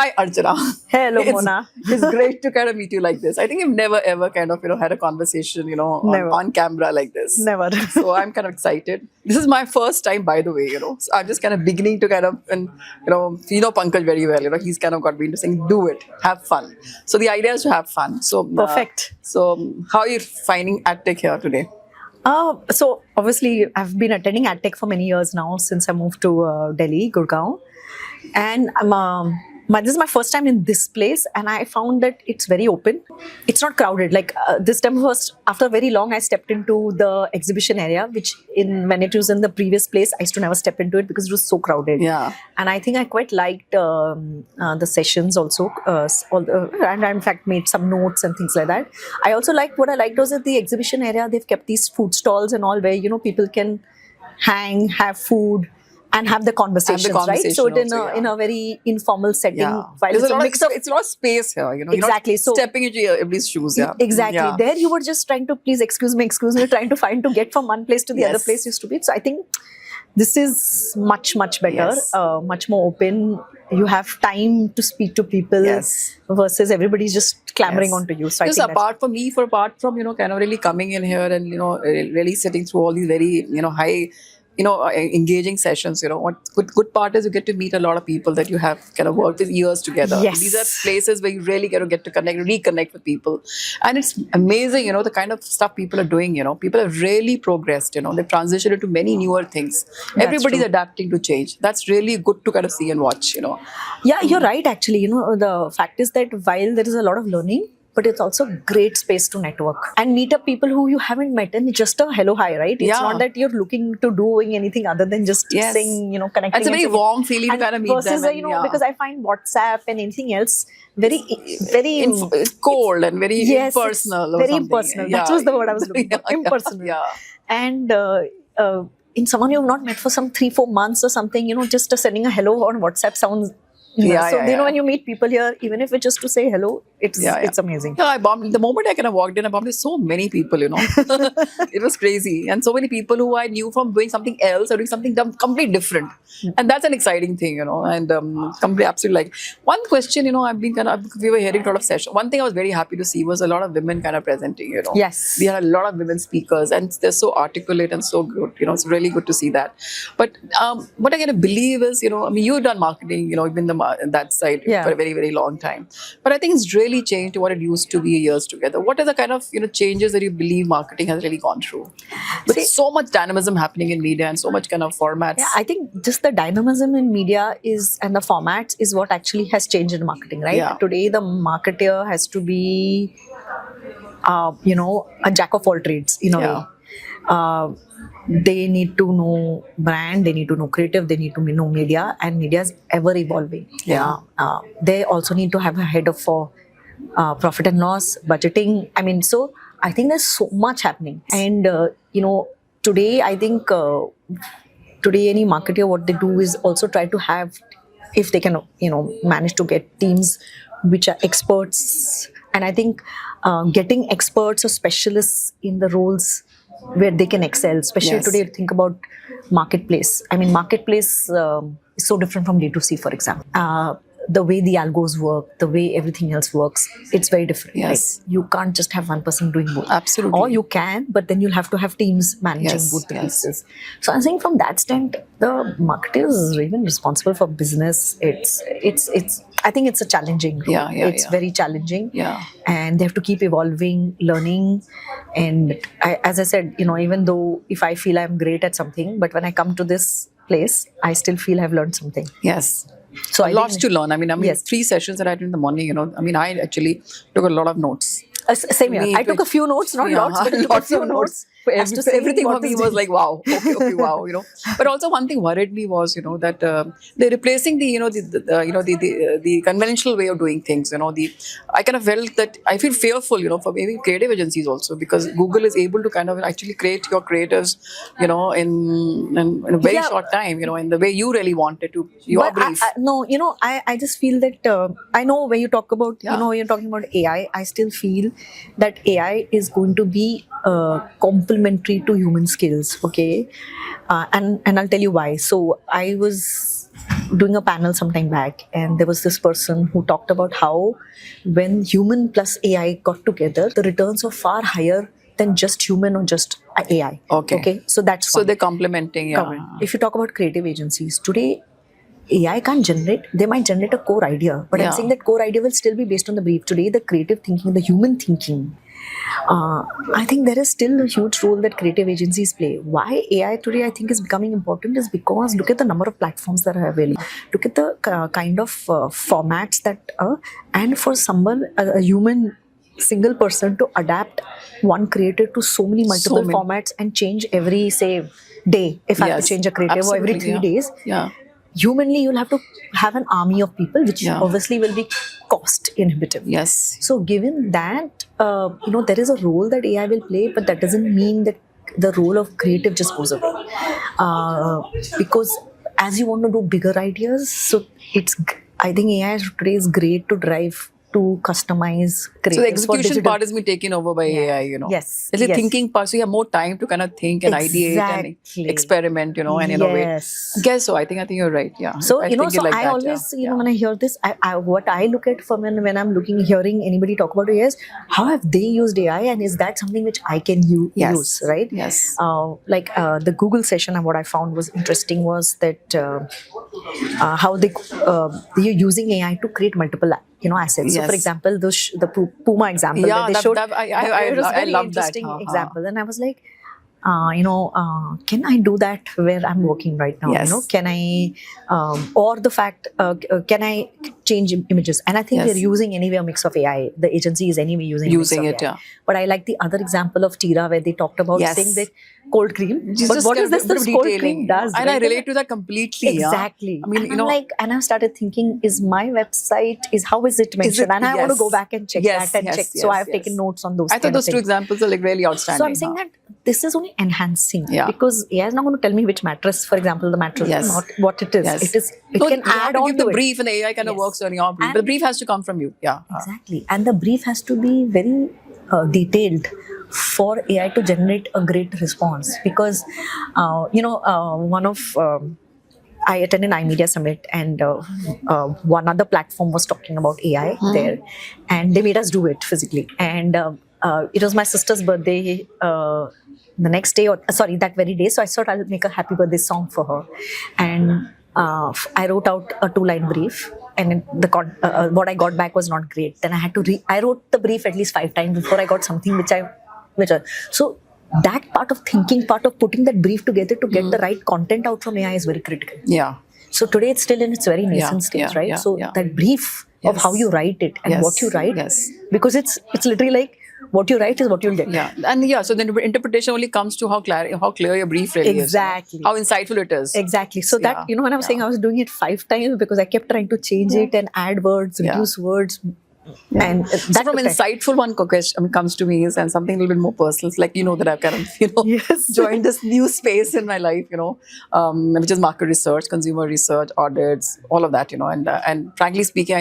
Hi, Archana. Hello, It's, Mona. it's great to kind of meet you like this. I think I've never ever kind of had a conversation, Never. on camera like this. Never. So I'm kind of excited. This is my first time, by the way. So I'm just kind of beginning to kind of, and Pankaj very well. He's kind of got me into saying, do it, have fun. So the idea is to have fun. So Perfect. How are you finding AdTech here today? So obviously, I've been attending AdTech for many years now since I moved to Delhi, Gurgaon, and this is my first time in this place, and I found that it's very open. It's not crowded. Like this time was after very long, I stepped into the exhibition area, which when it was in the previous place, I used to never step into it because it was so crowded. Yeah. And I think I quite liked the sessions also, and I in fact made some notes and things like that. I also liked what I liked was at the exhibition area, they've kept these food stalls and all where people can hang, have food, and have the conversations, right? So in a very informal setting, while There's it's a lot mix of it's a lot of space here, Exactly. You're not stepping into everybody's shoes, yeah. Exactly. Yeah. There you were just trying to please excuse me, trying to get from one place to the other place used to be. So I think this is much better, Yes. much more open. You have time to speak to people versus everybody's just clamoring onto you. So just I think apart from kind of really coming in here and really sitting through all these very high engaging sessions. What good part is you get to meet a lot of people that you have kind of worked with years together. Yes. These are places where you really get to reconnect with people, and it's amazing. The kind of stuff people are doing. People have really progressed. They've transitioned into many newer things. Everybody's adapting to change. That's really good to kind of see and watch. Yeah, you're right. Actually, the fact is that while there is a lot of learning, but it's also a great space to network and meet up people who you haven't met, and just a hello, hi, right? It's not that you're looking to doing anything other than just saying, connecting. It's a very warm feeling to kind of meet versus, them. And, because I find WhatsApp and anything else very cold and very impersonal. Very impersonal. That was the word I was looking for. Impersonal. Yeah. And in someone you've not met for some 3-4 months or something, just sending a hello on WhatsApp sounds. When you meet people here, even if it's just to say hello, it's amazing. Yeah, I bumped the moment I kind of walked in. I bumped into so many people. It was crazy, and so many people who I knew from doing something else or doing something completely different, and that's an exciting thing, And completely absolutely like one question, we were hearing a lot of sessions. One thing I was very happy to see was a lot of women kind of presenting. Yes, we had a lot of women speakers, and they're so articulate and so good. It's really good to see that. But what I kind of believe is, you've done marketing, you've been that side for a very, very long time. But I think it's really changed to what it used to be years together. What are the kind of changes that you believe marketing has really gone through? With so much dynamism happening in media and so much kind of formats. Yeah, I think just the dynamism in media and the formats is what actually has changed in marketing, right? Yeah. Today, the marketer has to be, a jack of all trades in a way. They need to know brand, they need to know creative, they need to know media, and media is ever evolving. They also need to have a head of for profit and loss, budgeting. I mean, so I think there's so much happening. And, today, I think, today any marketer, what they do is also try to have, if they can, manage to get teams which are experts. And I think getting experts or specialists in the roles where they can excel, especially today, think about marketplace. I mean, marketplace is so different from D2C, for example. The way the algos work, the way everything else works, it's very different. Yes. Right? You can't just have one person doing both. Absolutely. Or you can, but then you'll have to have teams managing both the pieces. So I'm saying from that stand, the marketer is even responsible for business. I think it's a challenging role. It's very challenging. Yeah. And they have to keep evolving, learning. And as I said, even though if I feel I'm great at something, but when I come to this place, I still feel I've learned something. Yes. So lots to learn. I mean, 3 sessions that I did in the morning, I actually took a lot of notes. Same here. I took a few notes, not lots, but lots of notes. Everything for me was like, wow, okay, wow, But also one thing worried me was, that they're replacing the conventional way of doing things. I kind of felt that I feel fearful, for maybe creative agencies also, because Google is able to kind of actually create your creatives, in a very short time, in the way you really wanted to. Your brief. I just feel that I know when you talk about, you're talking about AI, I still feel that AI is going to be complementary to human skills, okay? And I'll tell you why. So I was doing a panel sometime back, and there was this person who talked about how when human plus AI got together, the returns are far higher than just human or just AI. Okay. So that's So one. they're complementing. Yeah. Correct. If you talk about creative agencies today, AI can't generate, they might generate a core idea, but Yeah. I'm saying that core idea will still be based on the brief. Today, the creative thinking, the human thinking, I think there is still a huge role that creative agencies play. Why AI today I think is becoming important is because look at the number of platforms that are available. Look at the kind of formats that and for someone, a human single person to adapt one creative to so many multiple many. formats and change every, say, day. If I have to Yes. change a creative or every Absolutely, 3 days, Yeah. humanly you'll have to have an army of people, which Yeah. obviously will be cost inhibitive. Yes. So given that, there is a role that AI will play, but that doesn't mean that the role of creative just goes away. Because as you want to do bigger ideas, so I think AI today is great to drive to customize creatives So the for execution digital. part has been taken over by AI, Yes, It's the yes. thinking part, so you have more time to kind of think and ideate and Exactly. experiment, and innovate. Yes. I guess so. I think you're right. Yeah. So I so like I that, always yeah. when I hear this, what I look at from when I'm hearing anybody talk about AI is how have they used AI, and is that something which I can Yes. use, right? Yes. The Google session, and what I found was interesting was that how they're using AI to create multiple assets. So for Yes. example, the Puma example Yeah, that they that- showed, that- I- it was I very love that. interesting example, and I was like, can I do that where I'm working right now? Yes. Can I, or the fact, can I change images? And I think Yes. we're using anyway a mix of AI. The agency is anyway using Using a mix it, of AI. yeah. But I like the other example of Tira where they talked about Yes. saying that cold cream. Just But what kind is of this? a bit This of cold detailing, cream does, and I right? relate to that completely. Exactly. Yeah? I mean, and I'm like, and I've started thinking, is my website, how is it mentioned? And I want to yes. go back and check Yes, that and yes, check. yes, So I've yes. taken notes on those. I thought kind of those two things. examples are like really outstanding. So I'm saying that this is only enhancing, Yeah. because AI is not going to tell me which mattress, for example, the mattress Yes. is not what it is. Yes. It No, can you have add to on give to the it. brief, and the AI kind of Yes. works on your brief. And- But the brief has to come from you. Yeah. Exactly. And the brief has to be very detailed for AI to generate a great response. Because, one of I attended iMedia Summit, and one other platform was talking about AI there, and they made us do it physically. And it was my sister's birthday the next day, or sorry, that very day. So I thought I'll make a happy birthday song for her, and I wrote out a 2-line brief. And what I got back was not great. Then I had to I wrote the brief at least 5 times before I got something so that part of thinking, part of putting that brief together to get the right content out from AI is very critical. Yeah. So today it's still in its very nascent Yeah, stage, yeah, right? yeah, so yeah. that brief of Yes. how you write it and Yes, what you write, yes. because it's literally like what you write is what you'll get. Yeah, and so then interpretation only comes to how clear your brief really Exactly. is. How insightful it is. Exactly. So that, Yeah, when I was saying I was doing it 5 times because I kept trying to change it and add words, Yeah. reduce words. And So that from took time. insightful one question comes to me is, and something a little bit more personal. It's like, that I've kind of, Yes. joined this new space in my life, which is market research, consumer research, audits, all of that, and frankly speaking,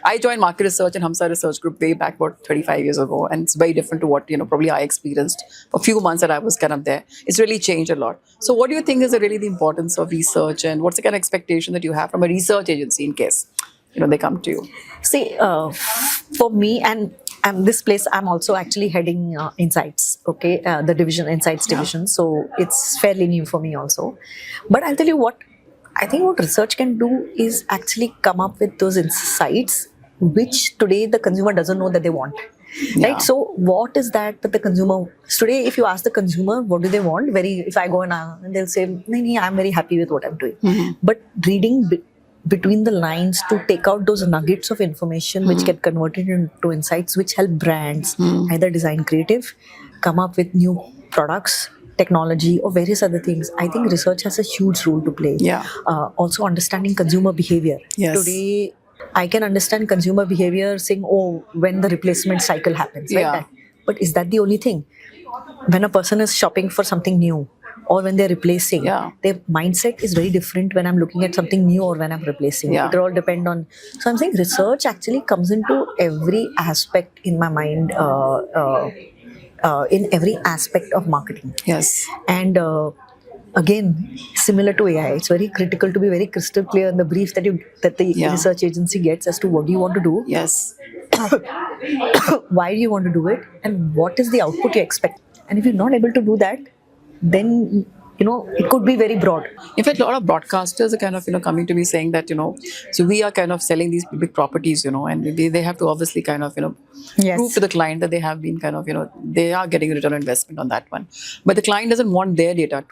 I joined market research and Hamsa Research Group way back about 35 years ago. And it's very different to what, probably I experienced for a few months that I was kind of there. It's really changed a lot. So what do you think is really the importance of research, and what's the kind of expectation that you have from a research agency in case, they come to you? See, for me, and this place, I'm also actually heading Insights, okay, the Insights division. So it's fairly new for me also. But I'll tell you what, I think what research can do is actually come up with those insights which today the consumer doesn't know that they want. Yeah. Right? So what is that the consumer, today if you ask the consumer what do they want, if I go and they'll say, "Nee, I'm very happy with what I'm doing." Mm-hmm. But reading between the lines to take out those nuggets of information which get converted into insights which help brands either design creative, come up with new products, technology, or various other things. I think research has a huge role to play. Yeah. Also understanding consumer behavior. Yes. Today I can understand consumer behavior saying, when the replacement cycle happens, right? Yeah. But is that the only thing? When a person is shopping for something new, or when they're replacing, Yeah. their mindset is very different when I'm looking at something new or when I'm replacing. Yeah. It all depend on. So I'm saying research actually comes into every aspect in my mind, in every aspect of marketing. Yes. And again, similar to AI, it's very critical to be very crystal clear in the brief that the Yeah. research agency gets as to what do you want to do, Yes. why do you want to do it, and what is the output you expect. And if you're not able to do that, then it could be very broad. In fact, a lot of broadcasters are kind of, coming to me saying that, so we are kind of selling these big properties, and they have to obviously kind of, Yes. prove to the client that they have been kind of, they are getting a return on investment on that one. But the client doesn't want their data.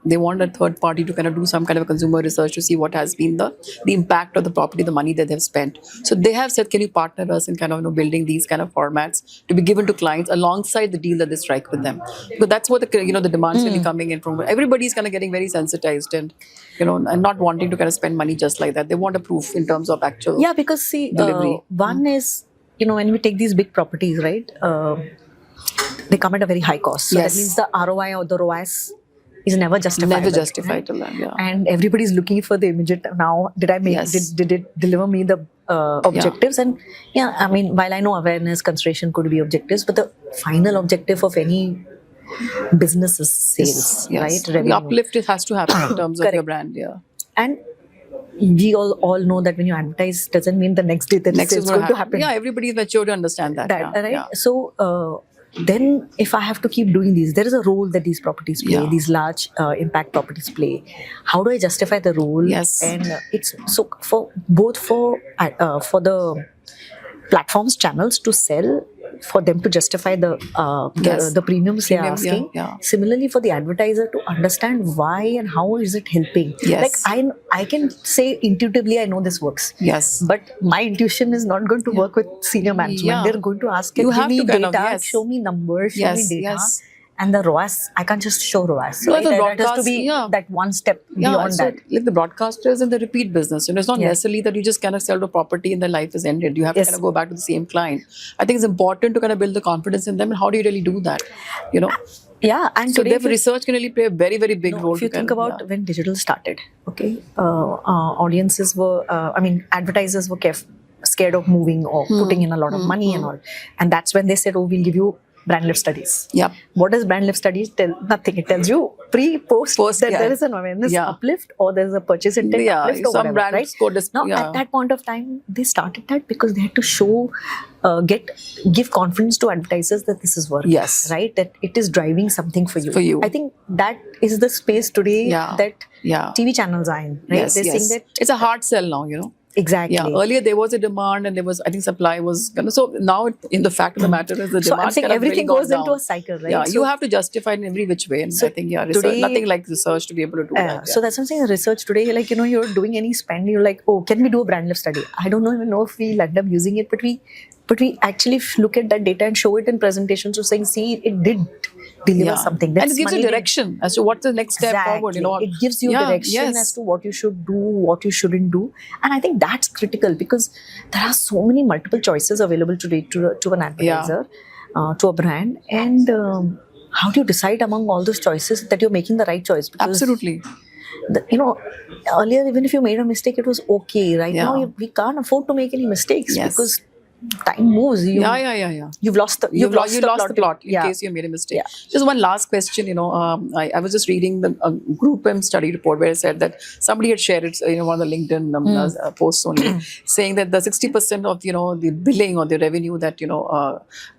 They want a third party to kind of do some kind of a consumer research to see what has been the impact of the property, the money that they've spent. So they have said, can you partner us in kind of building these kind of formats to be given to clients alongside the deal that they strike with them? Because that's what the demand's really coming in from. Everybody's kind of getting very sensitized and and not wanting to kind of spend money just like that. They want a proof in terms of actual Yeah, because see, delivery. one is, when we take these big properties, right, they come at a very high cost. So Yes. that means the ROI or the ROAS is never justified. Never right? justified to them. Yeah. And everybody's looking for the immediate. Now, did I make? Yes. Did it deliver me the objectives? And yeah, I mean, while I know awareness, consideration could be objectives, but the final objective of any business is sales, Yes. right? The Revenue. uplift has to happen in terms of your Correct. brand. Yeah. And we all know that when you advertise, doesn't mean the next day that Next it's is going to happen. Yeah, everybody is mature to understand that. That, yeah. right? Yeah. So then if I have to keep doing these, there is a role that these properties play, Yeah. these large impact properties play. How do I justify the role? Yes. And it's so for the platforms, channels to sell, for them to justify the Yes. the premiums they are Premium, yeah, asking. yeah. Similarly, for the advertiser to understand why and how is it helping. Yes. Like I can say intuitively I know this works. Yes. But my intuition is not going to work with senior management. Yeah. They're going to ask, You give have me to kind data, of, yes. show me numbers, show Yes, me data. yes. And the ROAS, I can't just show ROAS. No, Right? the That has to broadcast, be yeah. that one step Yeah, beyond so that. like the broadcasters in the repeat business, it's not Yeah. necessarily that you just kind of sell the property and their life is ended. You have Yes. to kind of go back to the same client. I think it's important to kind of build the confidence in them. And how do you really do that? Yeah, and So today, therefore, research can really play a very, very big role. if you to think kind of- about when digital started, okay, audiences were, advertisers were scared of moving or putting in a lot of money and all. And that's when they said, oh, we'll give you brand lift studies. Yeah. What does brand lift studies tell? Nothing. It tells you post that yeah. there is an awareness Yeah. uplift or there's a purchase intent Yeah, uplift or some whatever, brands right? score this- Now, yeah. at that point of time, they started that because they had to show, give confidence to advertisers that this is working. Yes. Right? That it is driving something for you. For you. I think that is the space today Yeah. that Yeah. TV channels are in. Right? Yes, They're yes. saying that It's a hard sell now, exactly. Yeah, earlier there was a demand and there was, I think, supply was gonna. So now, in the fact of the matter is the So demand I'm saying kind of really everything gone goes into down. a cycle, right? Yeah, So- you have to justify it in every which way, and So I think research, today- nothing like research to be able to do that. So that's what I'm saying. Research today, like you're doing any spend, you're like, oh, can we do a brand lift study? I don't even know if we'll end up using it, but we actually look at that data and show it in presentations, so saying, see, it did deliver something. and This it gives you money did- direction as to what's the next step forward. Exactly. It gives you Yeah, direction yes. as to what you should do, what you shouldn't do. And I think that's critical because there are so many multiple choices available today to an advertiser, to a brand. And how do you decide among all those choices that you're making the right choice? Because Absolutely. earlier, even if you made a mistake, it was okay. Right Yeah. now, we can't afford to make any mistakes Yes. because time moves. Yeah. You've lost the You lost the plot in Yeah. case you made a mistake. Yeah. Just one last question. I was just reading the Group M study report where it said that somebody had shared it, one of the LinkedIn posts only, saying that the 60% of the billing or the revenue that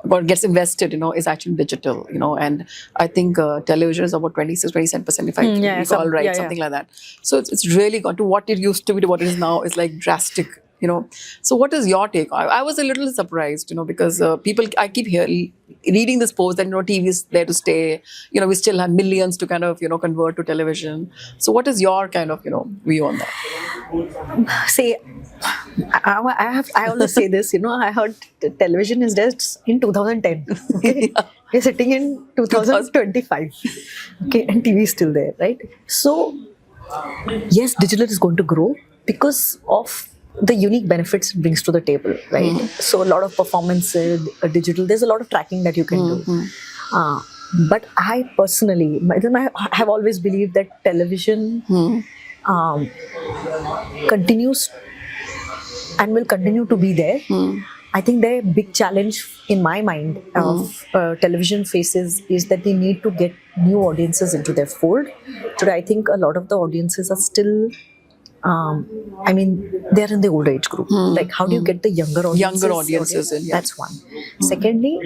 what gets invested is actually digital. And I think television is about 27%, if I recall right, something like that. So it's really gone to what it used to be to what it is now. It's like drastic. So what is your take? I was a little surprised, because I keep reading this post that TV is there to stay. We still have millions to kind of convert to television. So what is your kind of view on that? Say, I always say this. I heard television is just in 2010. Okay? We're sitting in 2025. Okay, and TV is still there, right? So yes, digital is going to grow because of the unique benefits it brings to the table, right? So a lot of performance digital, there's a lot of tracking that you can do. But I personally, I have always believed that television continues and will continue to be there I think the big challenge in my mind of television faces is that they need to get new audiences into their fold. Today, I think a lot of the audiences are still, I mean, they're in the older age group. Like, how do you get the younger audiences? in? Yeah. That's one. Secondly,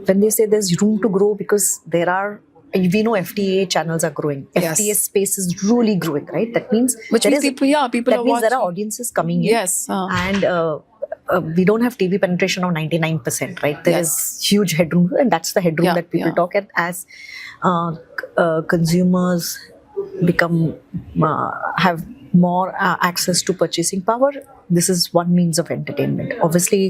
when they say there's room to grow, because there are, we know FTA channels are growing. Yes. FTA space is really growing, right? That means Which there means is- people that are means there are watching. audiences coming in. Yes. And we don't have TV penetration of 99%, right? There is Yes. huge headroom, and that's the headroom Yeah, that people yeah. talk at as consumers become have more access to purchasing power. This is one means of entertainment. Obviously,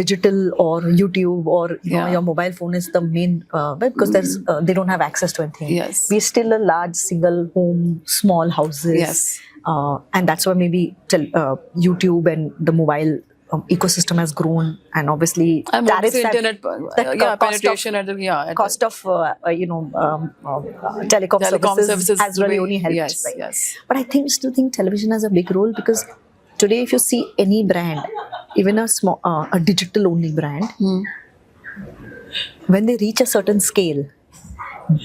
digital or YouTube or Yeah. your mobile phone is the main because there's they don't have access to anything. Yes. We're still a large single home, small houses. Yes. And that's why maybe YouTube and the mobile ecosystem has grown, and obviously And tariffs obviously have- internet, that penetration at the cost of telecom services has really only helped. Yes, right? yes. But I still think television has a big role, because today, if you see any brand, even a small, a digital only brand, when they reach a certain scale,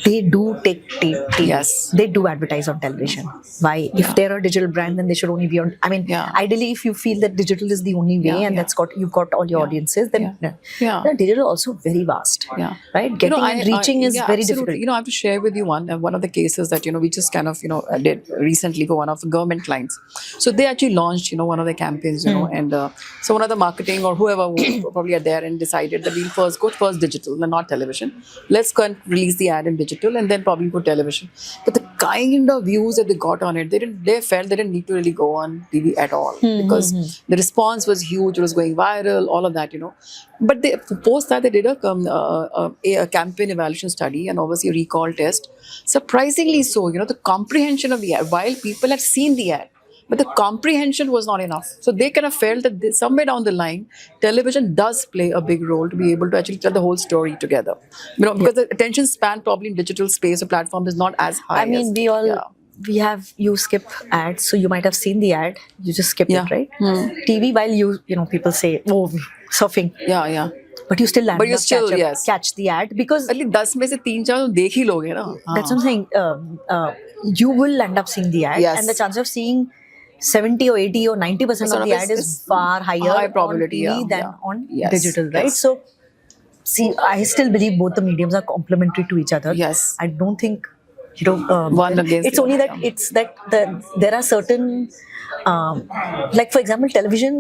they do take TV. Yes. They do advertise on television. Why? If they're a digital brand, then they should only be on. I mean, Yeah. ideally, if you feel that digital is the only way, Yeah, and yeah. you've got all your audiences, then Yeah. digital also very vast. Yeah. Right. Getting and reaching is very absolutely. difficult. I have to share with you one of the cases that we just kind of did recently for one of the government clients. So they actually launched one of their campaigns, and so one of the marketing or whoever who probably are there and decided that we'll go first digital and not television. Let's go and release the ad in digital and then probably put television. But the kind of views that they got on it, they felt they didn't need to really go on TV at all, because the response was huge. It was going viral, all of that, But they post that they did a campaign evaluation study and obviously a recall test. Surprisingly so, the comprehension of the ad, while people had seen the ad, but the comprehension was not enough. So they kind of felt that somewhere down the line, television does play a big role to be able to actually tell the whole story together. Because the attention span probably in digital space or platform is not as high. I mean, you skip ads, so you might have seen the ad, you just skip it, right? TV, while people say, oh, surfing, Yeah. but you still land But you up, still, yes. catch the ad, because At least 10 में से 3-4 तो देख ही लोगे ना. that's what I'm saying. You will end up seeing the ad, Yes. and the chance of seeing 70 or 80 or 90% of the ad is far higher high probability, on TV than yeah. on Yes, digital, right? yes. So, see, I still believe both the mediums are complementary to each other. Yes. I don't think One against it's the only other, that it's that there are certain like, for example, television,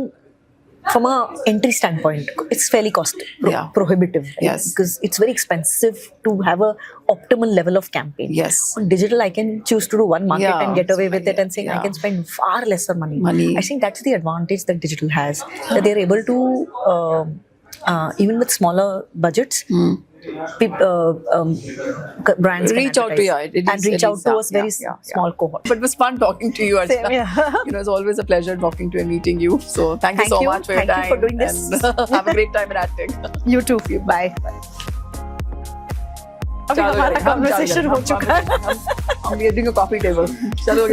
from a entry standpoint, it's fairly prohibitive, right? Yes. Because it's very expensive to have a optimal level of campaign. Yes. On digital, I can choose to do one market Yeah. and get away with it, and saying I Yeah. can spend far lesser money. Money. I think that's the advantage that digital has, that they're able to even with smaller budgets, brands can Reach out to advertise and reach out to us very small cohort. But it was fun talking to you, Archana. Same, yeah. It's always a pleasure talking to you and meeting you. So thank you Thank so you. much for your Thank time. you for doing this. And have a great time in acting. You too. Bye. अभी चलो, हमारा हम conversation हो चुका है. We are doing a coffee table. चलो